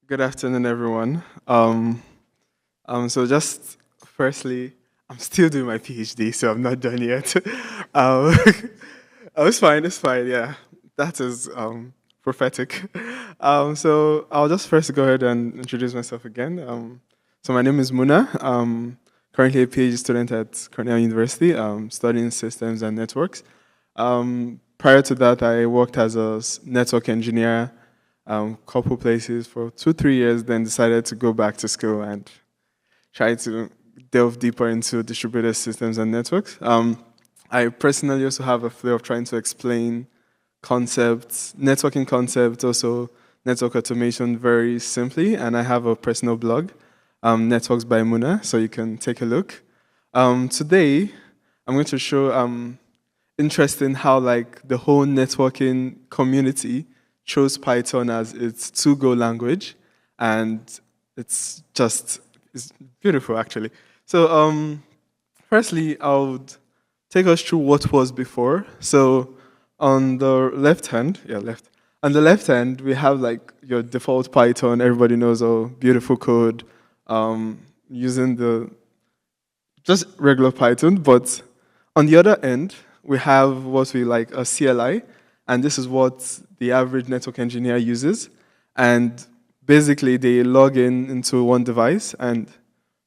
Good afternoon, everyone. So just firstly, I'm still doing my PhD, so I'm not done yet. um, oh, it's fine. It's fine. Yeah, that is prophetic. So I'll just first go ahead and introduce myself again. So my name is Muna. Currently a PhD student at Cornell University, studying systems and networks. Prior to that, I worked as a network engineer couple places for 2 3 years, then decided to go back to school and try to delve deeper into distributed systems and networks. I personally also have a flair of trying to explain concepts, networking concepts, also network automation very simply, and I have a personal blog, Networks by Muna, so you can take a look. Today, I'm going to show interesting how like the whole networking community chose Python as its to-go language, and it's beautiful actually. So firstly, I would take us through what was before. So on the left hand, yeah, left. On the left hand, we have like your default Python. Everybody knows, oh, beautiful code, using the just regular Python. But on the other end, we have what we like a CLI, and this is what the average network engineer uses. And basically, they log in into one device. And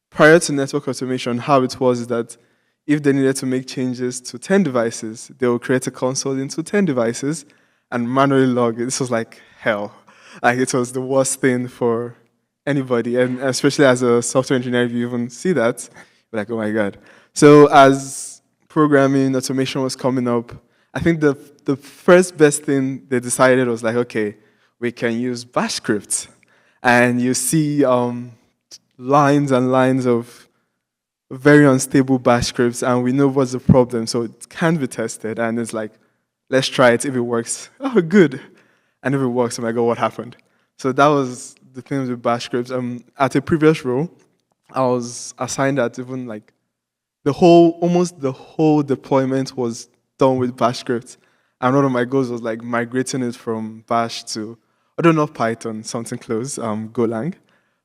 prior to network automation, how it was is that if they needed to make changes to 10 devices, they would create a console into 10 devices and manually log it. This was like hell. Like it was the worst thing for anybody, and especially as a software engineer, if you even see that, you're like, oh my god. So as programming automation was coming up, I think the first best thing they decided was like, okay, we can use Bash scripts, and you see lines and lines of very unstable Bash scripts, and we know what's the problem, so it can be tested, and it's like, let's try it. If it works, oh, good. And if it works, oh my god, what happened? So that was the things with Bash scripts. At a previous role, I was assigned that even like almost the whole deployment was done with Bash scripts. And one of my goals was like migrating it from Bash to, I don't know, Python, something close, Golang.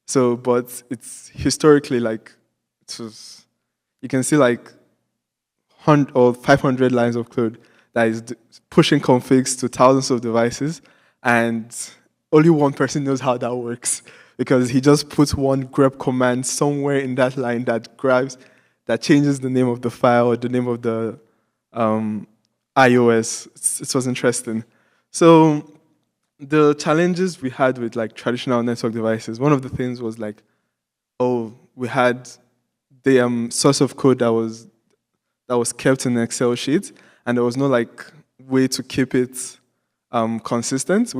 So, but it's historically like, it was, you can see like 100 or 500 lines of code that is pushing configs to thousands of devices, and only one person knows how that works because he just puts one grep command somewhere in that line that changes the name of the file or the name of the iOS. It was interesting. So the challenges we had with like traditional network devices, one of the things was like, oh, we had the source of code that was kept in an Excel sheet, and there was no like way to keep it consistent.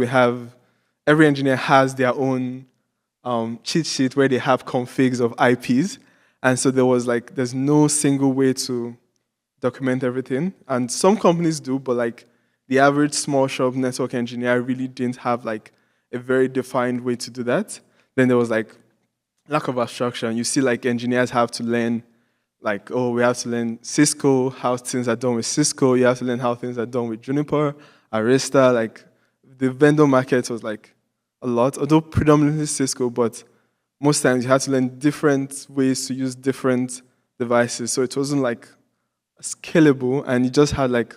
Every engineer has their own cheat sheet where they have configs of IPs, and so there's no single way to document everything. And some companies do, but like the average small shop network engineer really didn't have like a very defined way to do that. Then there was like lack of abstraction. You see like engineers have to learn like, oh, we have to learn Cisco, how things are done with Cisco. You have to learn how things are done with Juniper, Arista. Like the vendor market was like a lot, although predominantly Cisco, but most times you had to learn different ways to use different devices. So it wasn't like scalable, and you just had like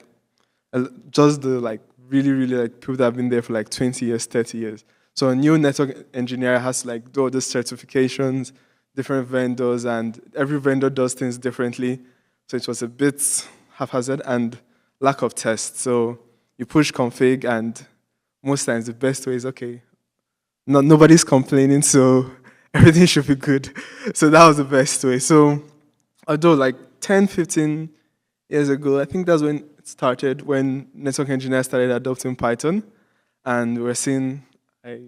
just the like really, really like people that have been there for like 20 years, 30 years. So a new network engineer has to like do all these certifications, different vendors, and every vendor does things differently. So it was a bit haphazard and lack of tests. So you push config, and most times the best way is okay. Nobody's complaining, so everything should be good. So that was the best way. So although like 10, 15 years ago, I think that's when it started, when network engineers started adopting Python, and we're seeing, I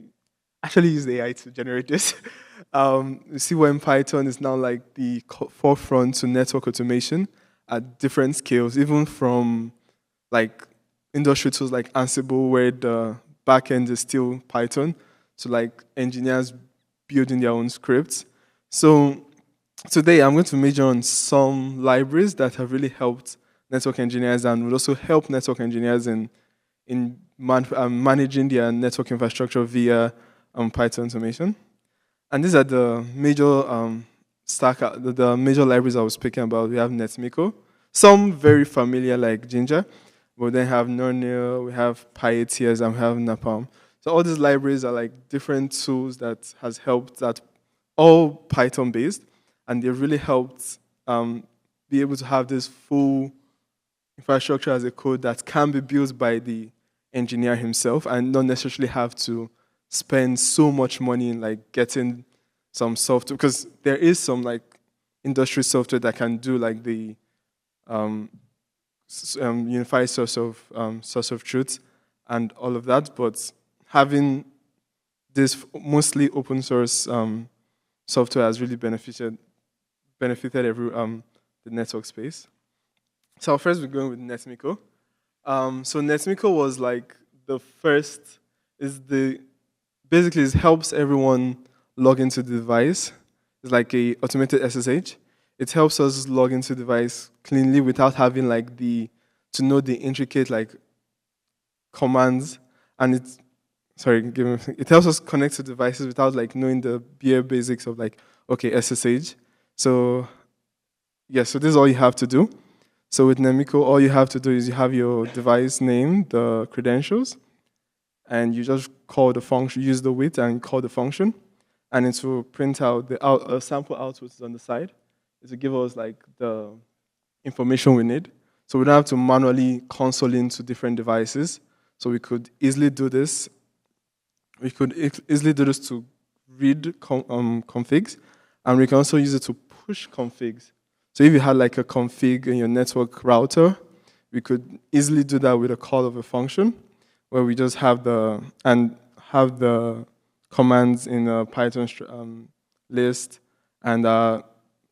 actually used AI to generate this. You see when Python is now like the forefront to network automation at different scales, even from like industry tools like Ansible, where the backend is still Python, to like engineers building their own scripts. So today I'm going to major on some libraries that have really helped network engineers and will also help network engineers in managing their network infrastructure via Python automation. And these are the major the major libraries I was speaking about. We have Netmiko, some very familiar like Ginger, but then have Nornir, we have pyATS, and we have Napalm. So all these libraries are like different tools that has helped, that all Python based, and they really helped be able to have this full infrastructure as a code that can be built by the engineer himself and not necessarily have to spend so much money in like getting some software, because there is some like industry software that can do like the um, unified source of truth and all of that, but having this mostly open source software has really benefited every the network space. So I'll first be going with Netmiko. So Netmiko was like the first, is the basically it helps everyone log into the device. It's like a automated SSH. It helps us log into the device cleanly without having like to know the intricate like commands, and it helps us connect to devices without like knowing the bare basics of like, okay, SSH. So yeah, so this is all you have to do. So with Netmiko, all you have to do is you have your device name, the credentials, and you just call the function, use the with and call the function, and it will print out the sample output is on the side. It will give us like the information we need. So we don't have to manually console into different devices. So we could easily do this. We could easily do this to read configs, and we can also use it to push configs. So if you had like a config in your network router, we could easily do that with a call of a function, where we just have the commands in a Python list and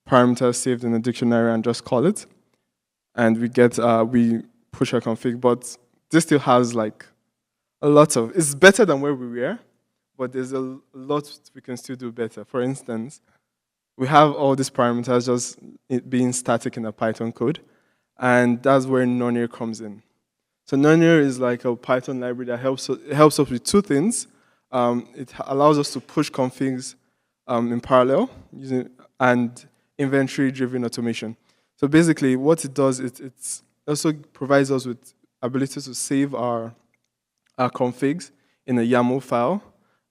parameters saved in a dictionary and just call it, and we push a config. But this still has like a lot of, it's better than where we were, but there's a lot we can still do better. For instance, we have all these parameters just being static in a Python code, and that's where Nornir comes in. So Nornir is like a Python library that helps us with two things. It allows us to push configs in parallel and inventory-driven automation. So basically, what it does is it also provides us with ability to save our configs in a YAML file,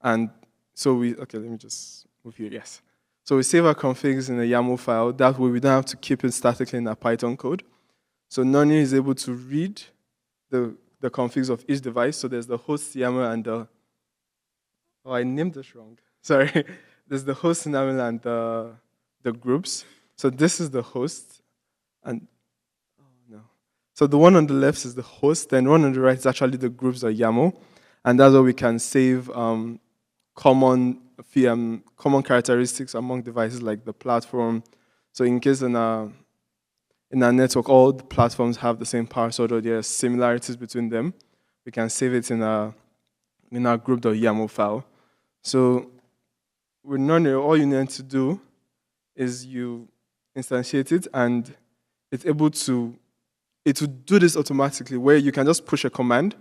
and so let me just move here. Yes. So we save our configs in a YAML file. That way we don't have to keep it statically in our Python code. So Nornir is able to read the configs of each device. So there's the host YAML and I named this wrong. Sorry. There's the host YAML and the groups. So this is the host. And so the one on the left is the host, and one on the right is actually the groups or YAML. And that's where we can save common characteristics among devices like the platform. So in case in our network, all the platforms have the same password or there are similarities between them, we can save it in our group.yaml file. So with Nornir, all you need to do is you instantiate it, and it will do this automatically, where you can just push a command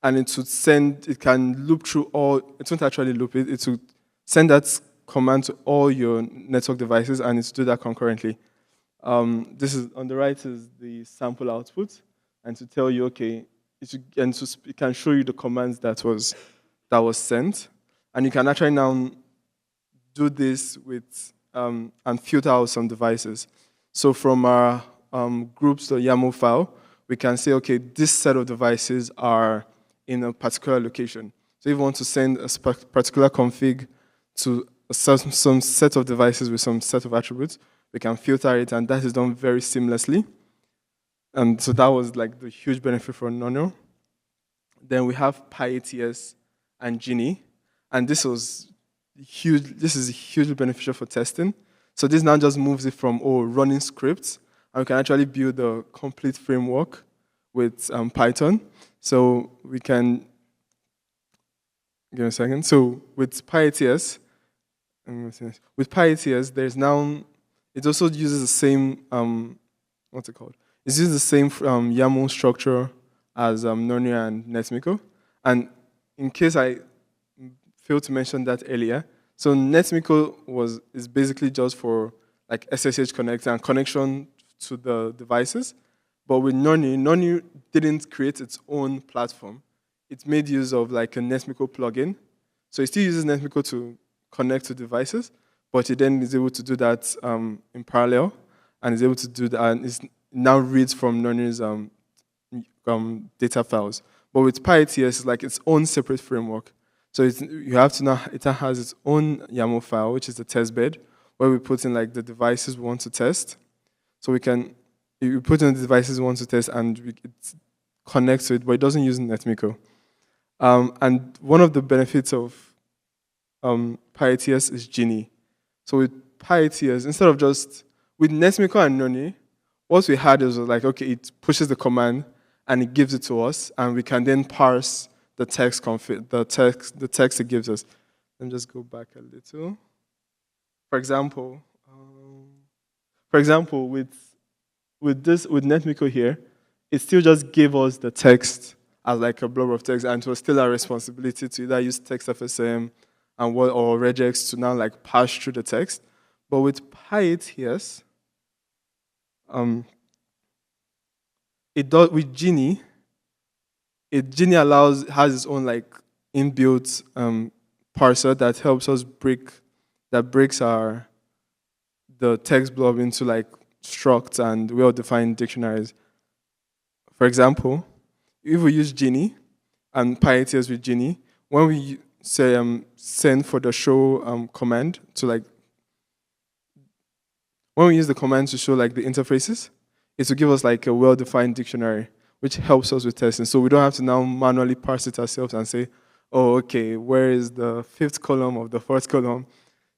and it can loop through it won't actually loop it, it will send that command to all your network devices, and it's do that concurrently. This is on the right is the sample output, and to tell you, okay, it can show you the commands that was sent, and you can actually now do this with and filter out some devices. So from our groups.yaml file, we can say, okay, this set of devices are in a particular location. So if you want to send a particular config to some set of devices with some set of attributes, we can filter it, and that is done very seamlessly. And so that was like the huge benefit for Nornir. Then we have pyATS and Genie, and this is hugely beneficial for testing. So this now just moves it from running scripts, and we can actually build a complete framework with Python. So we can give me a second. So with pyATS, there's now, it also uses the same what's it called? It uses the same YAML structure as Nornir and Netmiko. And in case I failed to mention that earlier. So Netmiko is basically just for like SSH connect and connection to the devices. But with Nornir didn't create its own platform. It made use of like a Netmiko plugin. So it still uses Netmiko to connect to devices, but it then is able to do that in parallel, and is able to do that, and it now reads from Nornir's data files. But with pyATS, it's like its own separate framework. So you have to now, it has its own YAML file, which is the test bed, where we put in like the devices we want to test. So you put in the devices we want to test, and it connects to it, but it doesn't use Netmiko. And one of the benefits of pyATS is Genie. So with pyATS, instead of just, with Netmiko and Nornir, what we had is like, okay, it pushes the command and it gives it to us, and we can then parse the text it gives us. Let me just go back a little. For example, with Netmiko here, it still just gave us the text as like a blob of text, and it was still our responsibility to either use TextFSM or regex to now like pass through the text. But with pyATS, it does with Genie. Genie has its own like inbuilt parser that helps us breaks the text blob into like structs and well-defined dictionaries. For example, if we use Genie and pyATS with Genie, when we say send for the show command to like, when we use the command to show like the interfaces, it will give us like a well-defined dictionary, which helps us with testing. So we don't have to now manually parse it ourselves and say, oh, okay, where is the 5th column of the 4th column?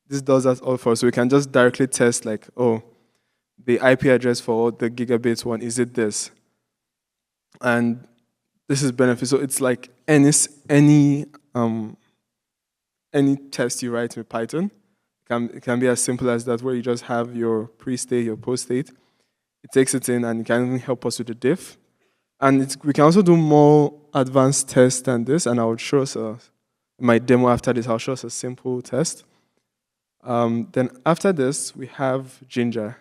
This does that all for us. So we can just directly test like, oh, the IP address for the gigabit one, is it this? And this is benefit. So it's like any test you write with Python, it can be as simple as that, where you just have your pre-state, your post-state. It takes it in, and it can even help us with the diff. And we can also do more advanced tests than this, and I would show us in my demo after this, I'll show us a simple test. Then after this, we have Ginger.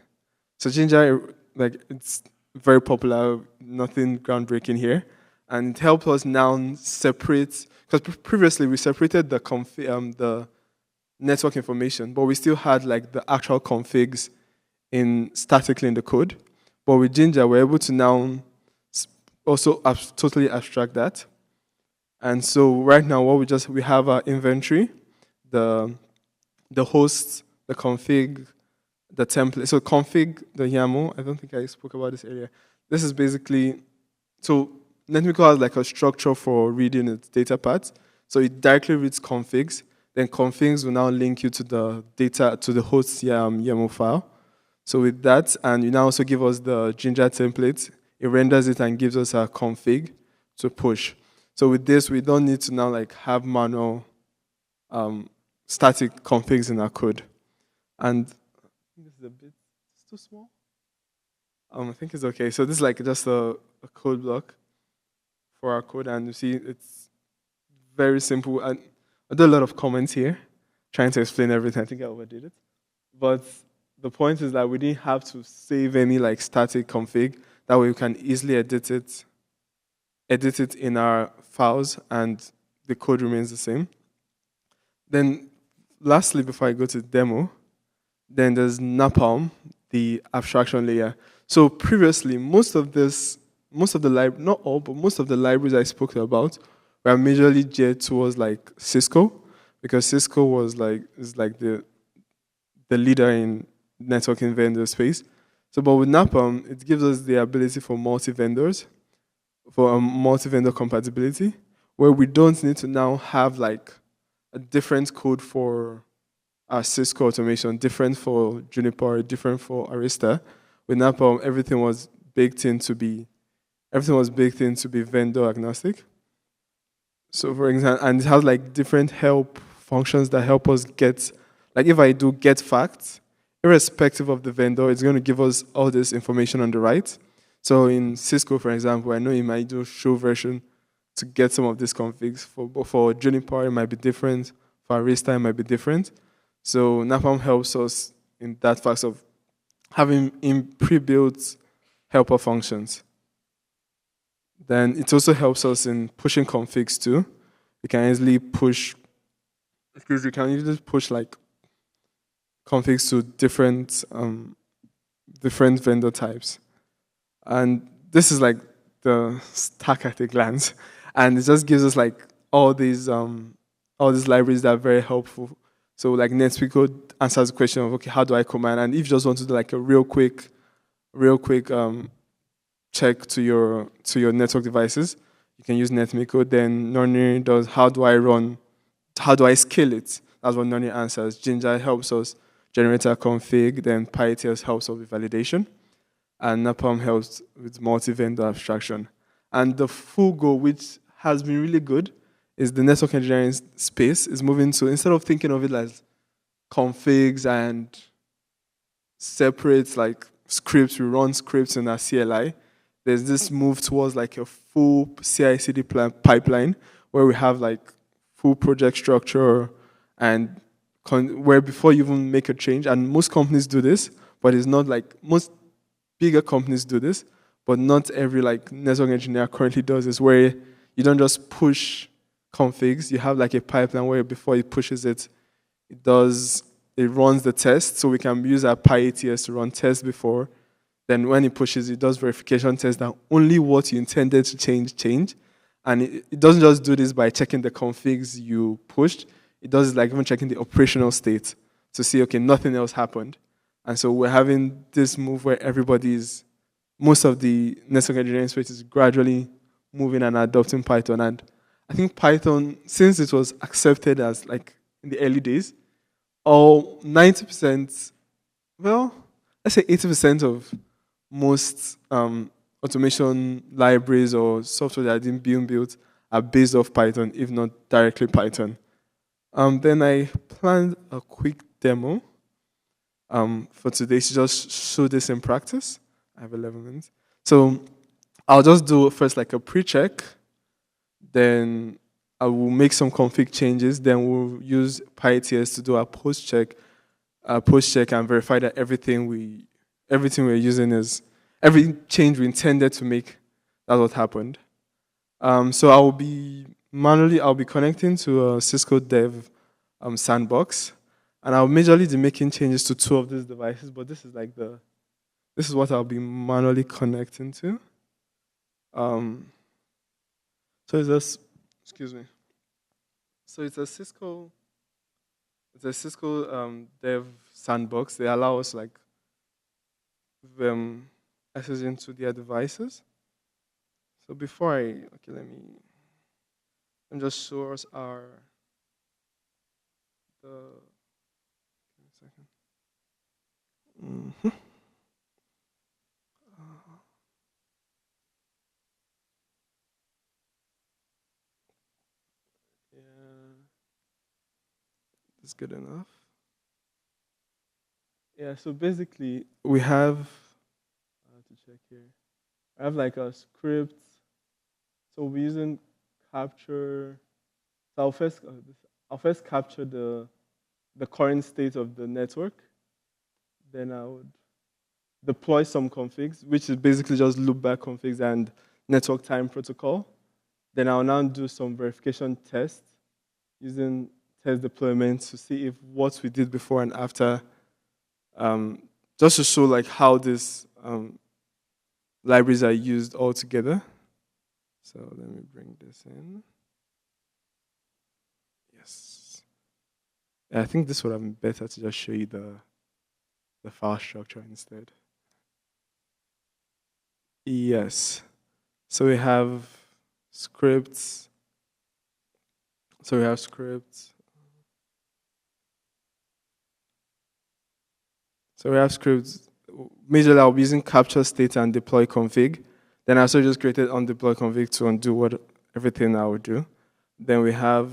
So Ginger, like, it's very popular, nothing groundbreaking here. And it helps us now separate, because previously we separated the network information, but we still had like the actual configs statically in the code. But with Ginger, we're able to now also totally abstract that. And so right now, we have our inventory, the host, the config, the template. So config, the YAML, I don't think I spoke about this earlier. This is basically, so Netmiko has like a structure for reading its data paths. So it directly reads configs. Then configs will now link you to the data, to the host YAML file. So with that, and you now also give us the Ginger template, it renders it and gives us a config to push. So with this, we don't need to now like have manual static configs in our code. And I think this is it's too small. I think it's okay. So this is like just a code block for our code, and you see it's very simple. And I do a lot of comments here, trying to explain everything. I think I overdid it. But the point is that we didn't have to save any like static config. That way we can easily edit it in our files, and the code remains the same. Then lastly, before I go to the demo, then there's Napalm, the abstraction layer. So previously, most of the not all, but most of the libraries I spoke about were majorly geared towards like Cisco, because Cisco is like the leader in networking vendor space. So, but with Napalm, it gives us the ability for multi-vendors, for multi-vendor compatibility, where we don't need to now have like a different code for our Cisco automation, different for Juniper, different for Arista. With Napalm, everything was baked in to be vendor agnostic. So for example, and it has like different help functions that help us get, like if I do get facts, irrespective of the vendor, it's going to give us all this information on the right. So in Cisco, for example, I know you might do show version to get some of these configs. For Juniper, it might be different. for array style might be different. So Napalm helps us in that fact of having in pre-built helper functions. Then it also helps us in pushing configs too. We can easily push, because we can easily push like configs to different vendor types. And this is like the stack at a glance. And it just gives us like all these libraries that are very helpful. So like Netmiko answers the question of, okay, how do I command? And if you just want to do like a real quick check to your network devices, you can use Netmiko. Then Nornir does how do I scale it? That's what Nornir answers. Ginger helps us generate a config. Then pyTest helps us with validation. And Napalm helps with multi-vendor abstraction. And the full goal, which has been really good, is the network engineering space is moving to, instead of thinking of it as configs and separate like scripts, we run scripts in our CLI, there's this move towards like a full CI/CD pipeline where we have like full project structure and where before you even make a change, and most companies do this, but it's not like most bigger companies do this, but not every like network engineer currently does this, where you don't just push configs, you have like a pipeline where before it pushes it, it runs the test, so we can use our pyATS to run tests before. Then when it pushes, it does verification tests that only what you intended to change. And it doesn't just do this by checking the configs you pushed. It does like even checking the operational state to see, okay, nothing else happened. And so we're having this move where most of the network engineering space is gradually moving and adopting Python. And I think Python, since it was accepted as like in the early days, all 90%, well, let's say 80% of most automation libraries or software that are being built are based off Python, if not directly Python. Then I planned a quick demo for today to just show this in practice. I have 11 minutes. So I'll just do first like a pre-check, then I will make some config changes, then we'll use pyATS to do a post-check and verify that everything we're using is, every change we intended to make, that's what happened. So I'll be connecting to a Cisco Dev sandbox, and I'll majorly be making changes to 2 of these devices, but this is what I'll be manually connecting to. So it's a, excuse me. So it's a Cisco Dev sandbox. They allow us like access into their devices. So before let me just show us give me a second. Yeah, that's good enough. Yeah, so basically we have, I have to check here. I have like a script. So we're using capture. So I'll first capture the current state of the network. Then I would deploy some configs, which is basically just loopback configs and network time protocol. Then I'll now do some verification tests using test deployment to see if what we did before and after, just to show like how these libraries are used all together. So let me bring this in. Yes. I think this would have been better to just show you the file structure instead. Yes. So we have scripts. So we have scripts. Majorly I'll be using capture state and deploy config. Then I also just created on deploy config to undo everything I would do. Then we have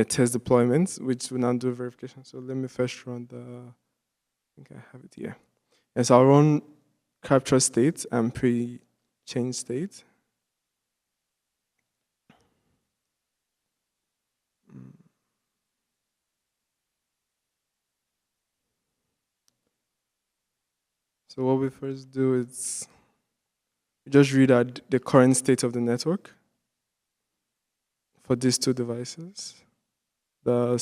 test deployments, which will now do verification. So let me first run I think I have it here. Yes, I'll run capture state and pre-change state. So what we first do is we just read out the current state of the network for these two devices. The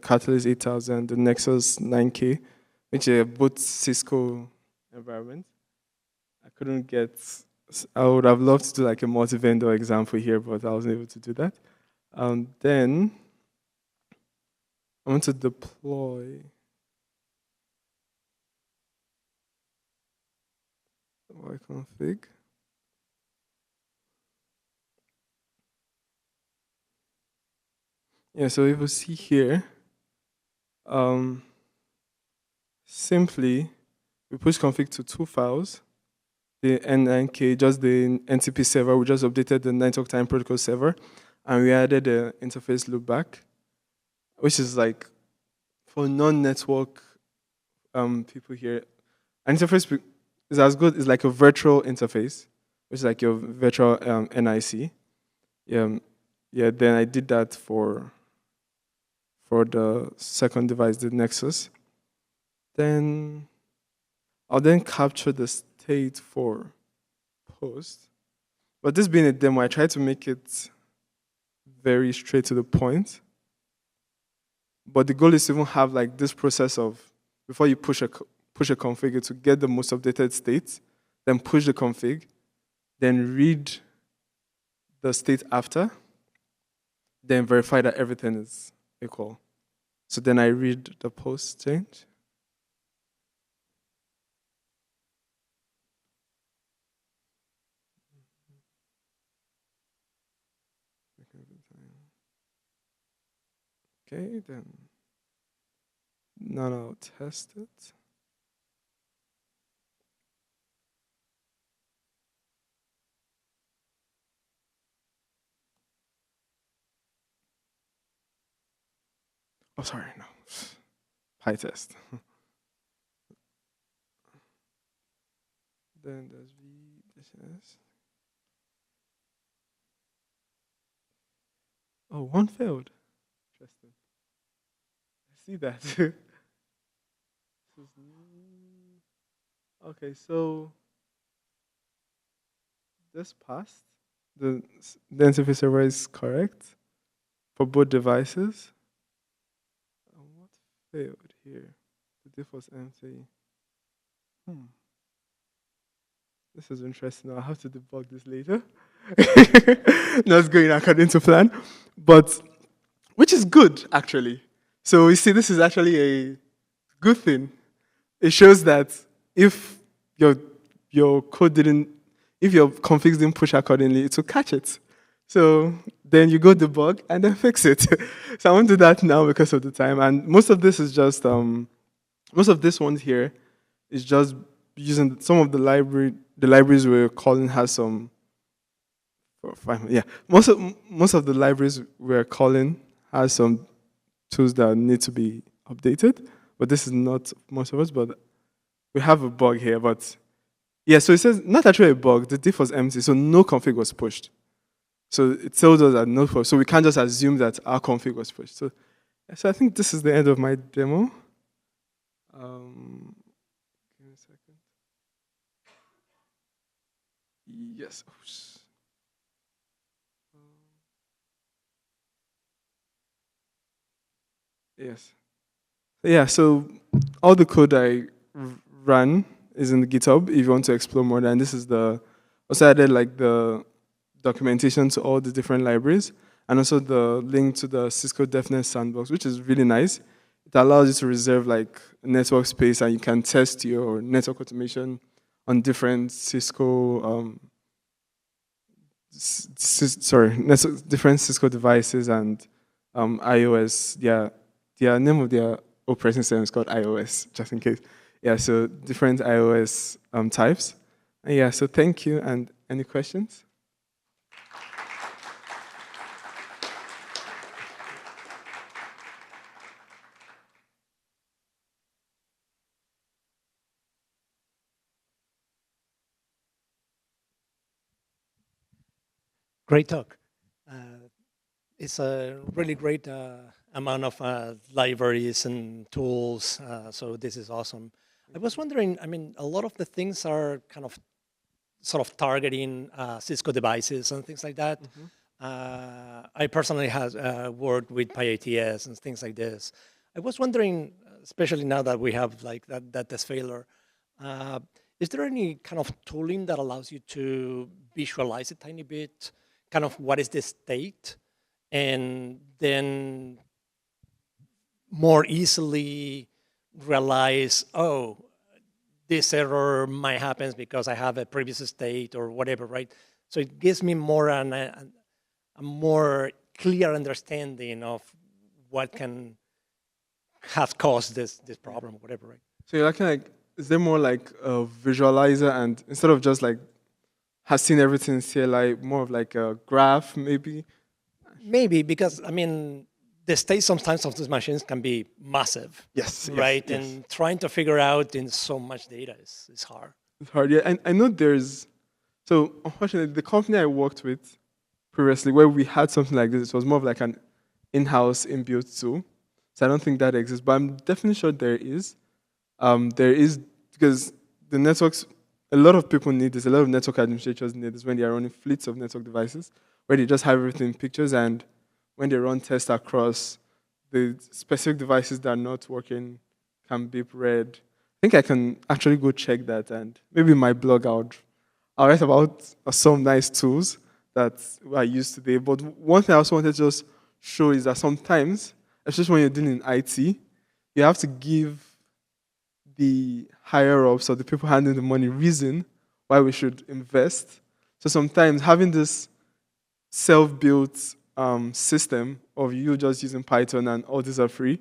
Catalyst 8000, the Nexus 9K, which are both Cisco environments. I couldn't get, I would have loved to do like a multi-vendor example here, but I wasn't able to do that. Then I want to deploy config. Yeah, so if you see here, simply we push config to two files. The N9K, just the NTP server, we just updated the network time protocol server, and we added the interface loopback, which is like for non-network people here. An interface is as good as like a virtual interface, which is like your virtual NIC. Yeah. Then I did that for the second device, the Nexus. Then I'll then capture the state for post. But this being a demo, I tried to make it very straight to the point. But the goal is to even have like this process of before you push a config to get the most updated state, then push the config, then read the state after, then verify that everything is equal. So then I read the post change. Okay, then now I'll test it. Oh, sorry, no. PyTest. Then there's VDSS. Oh, one failed. Interesting. I see that. Okay, so this passed. The interface server is correct for both devices. What failed here? The diff was empty. This is interesting. I'll have to debug this later. Not going according to plan, but which is good actually. So we see this is actually a good thing. It shows that if your code didn't, if your configs didn't push accordingly, it will catch it. So then you go debug and then fix it. So I won't do that now because of the time. And most of this is just most of this one here is just using some of the libraries we're calling has some. Yeah, most of the libraries we're calling has some tools that need to be updated, but this is not most of us. But we have a bug here, but yeah. So it says not actually a bug. The diff was empty, so no config was pushed. So it tells us that no, so we can't just assume that our config was pushed. So I think this is the end of my demo. Give me a second. Yes. Yes. Yeah, so all the code I ran is in the GitHub if you want to explore more. And this is also added like the documentation to all the different libraries and also the link to the Cisco DevNet sandbox, which is really nice. It allows you to reserve like network space and you can test your network automation on different Cisco, different Cisco devices and iOS. Their name of their operating system is called iOS, just in case. Yeah, so different iOS types. And yeah, so thank you. And any questions? Great talk. It's a really great amount of libraries and tools, so this is awesome. I was wondering, I mean, a lot of the things are kind of sort of targeting Cisco devices and things like that. I personally have worked with pyATS and things like this. I was wondering, especially now that we have like that test failure, uh, is there any kind of tooling that allows you to visualize a tiny bit, kind of what is the state, and then more easily realize, oh, this error might happen because I have a previous state or whatever, right? So it gives me more a more clear understanding of what can have caused this problem, whatever, right? So you're looking like, is there more like a visualizer, and instead of just like has seen everything in CLI, more of like a graph maybe? Maybe because, I mean, the state sometimes of these machines can be massive, Yes, right? yes. And trying to figure out in so much data is hard. It's hard, yeah. And I know there's, so unfortunately, the company I worked with previously, where we had something like this, it was more of like an in-house inbuilt tool. So I don't think that exists, but I'm definitely sure there is. There is, because the networks, a lot of people need this, a lot of network administrators need this when they are running fleets of network devices, where they just have everything in pictures, and when they run tests across, the specific devices that are not working can be red. I think I can actually go check that, and maybe in my blog I'll write about some nice tools that I use today. But one thing I also wanted to just show is that sometimes, especially when you're dealing in IT, you have to give the higher ups or the people handling the money reason why we should invest. So sometimes having this self-built system of you just using Python and all these are free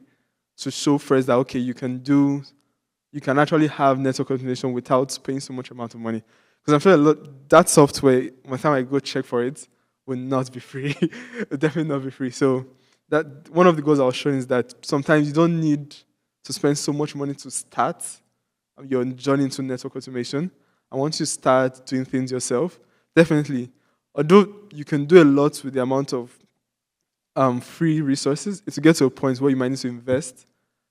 to show first that okay, you can actually have network automation without paying so much amount of money. Because I'm sure that software, by the time I go check for it, will not be free. It will definitely not be free. So that one of the goals I was showing is that sometimes you don't need to spend so much money to start your journey into network automation. And once you start doing things yourself, definitely, although you can do a lot with the amount of free resources, it's to get to a point where you might need to invest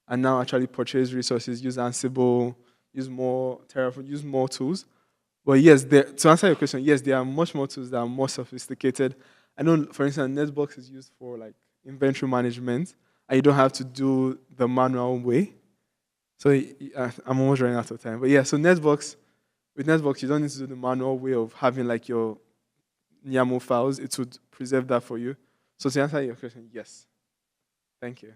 and now actually purchase resources, use Ansible, use more Terraform, use more tools. But yes, to answer your question, yes, there are much more tools that are more sophisticated. I know, for instance, Netbox is used for like inventory management, and you don't have to do the manual way. So I'm almost running out of time. But yeah, so with Netbox, you don't need to do the manual way of having like your YAML files. It would preserve that for you. So to answer your question, yes. Thank you.